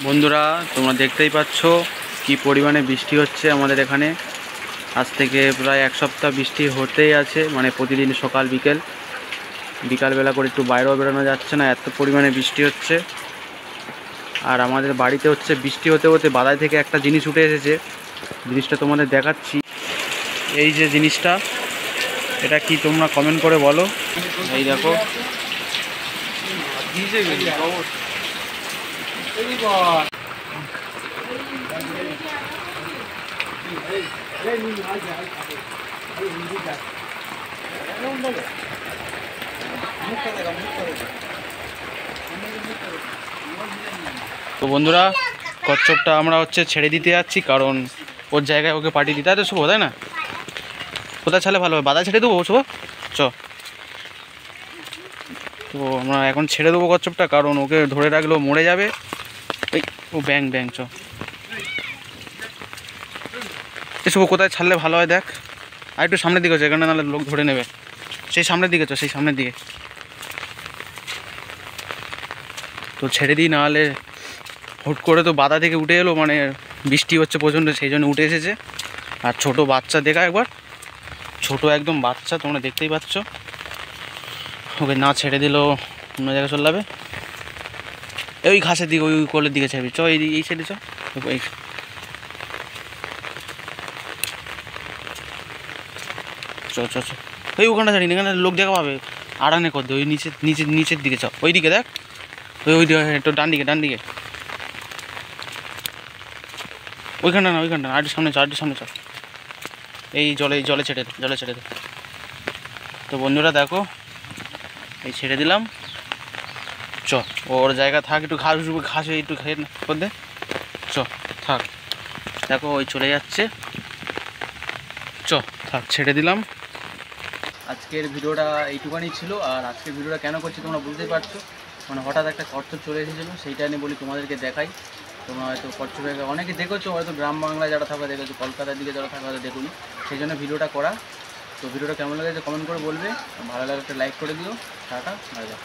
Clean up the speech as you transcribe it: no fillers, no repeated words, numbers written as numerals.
বন্ধুরা তোমরা দেখতেই পাচ্ছ কি পরিমাণে বৃষ্টি হচ্ছে আমাদের এখানে। আজ থেকে প্রায় এক সপ্তাহ বৃষ্টি হতেই আছে, মানে প্রতিদিন সকাল বিকালবেলা করে একটু বাইরেও বেরোনো যাচ্ছে না, এত পরিমাণে বৃষ্টি হচ্ছে। আর আমাদের বাড়িতে হচ্ছে বৃষ্টি হতে হতে বাদাই থেকে একটা জিনিস উঠে এসেছে, জিনিসটা তোমাদের দেখাচ্ছি। এই যে জিনিসটা, এটা কি তোমরা কমেন্ট করে বলো। এই দেখো, তো বন্ধুরা কচ্ছপটা আমরা হচ্ছে ছেড়ে দিতে যাচ্ছি, কারণ ওর জায়গায় ওকে পাঠিয়ে দিতে হয় তো শুভ, তাই না? কোথায় ছাড়লে ভালো হবে? বাধা ছেড়ে দেবো শুভ, চ। তো আমরা এখন ছেড়ে দেবো কচ্ছপটা, কারণ ওকে ধরে রাখলেও মরে যাবে। এই ও ব্যাং চ। এসব কোথায় ছাড়লে ভালো হয় দেখ, আর একটু সামনের দিকে হচ্ছে, এখানে নাহলে লোক ধরে নেবে। সেই সামনের দিকে চ, সেই সামনের দিকে। তো ছেড়ে দিই, নাহলে হুট করে তো বাধা থেকে উঠে এলো, মানে বৃষ্টি হচ্ছে প্রচণ্ড, সেই জন্য উঠে এসেছে। আর ছোট বাচ্চা দেখা একবার, ছোট একদম বাচ্চা, তোমরা দেখতেই পাচ্ছ। ওকে না ছেড়ে দিলেও অন্য জায়গায় চলে যাবে। ওই ঘাসের দিকে, ওই কোলের দিকে ছাড়বি, চ। এই সাইডে চ। চ চ চ, ওই ওখানটা ছাড়ি না, এখানে লোক দেখা পাবে, আড়ানে কর দে। ওই নিচের দিকে চ, ওই দিকে দেখ, ওই দিকে একটু ডান দিকে ওইখানটা না, আর একটু সামনে চ। এই জলে ছেড়ে দে। তো বন্ধুরা দেখো, এই ছেড়ে দিলাম, চ। ওর জায়গা থাক, একটু ঘাস একটু খেয়ে কর দে, চ থাক। দেখো ওই চলে যাচ্ছে, চ থাক, ছেড়ে দিলাম। আজকের ভিডিওটা এইটুখানি ছিল। আর আজকের ভিডিওটা কেন করছি তোমরা বুঝতেই পারছো, মানে হঠাৎ একটা কচ্ছপ চলে এসেছিলো, সেইটা নিয়ে বলি তোমাদেরকে দেখাই। তোমরা হয়তো কচ্ছপের অনেকে দেখেছো, হয়তো গ্রাম বাংলায় যারা থাকা দেখেছো, কলকাতার দিকে যারা থাকা হয়তো দেখুনি, সেই জন্য ভিডিওটা করা। তো ভিডিওটা কেমন লেগেছে কমেন্ট করে বলবে, ভালো লাগলে একটা লাইক করে দিও। Tata, bye bye.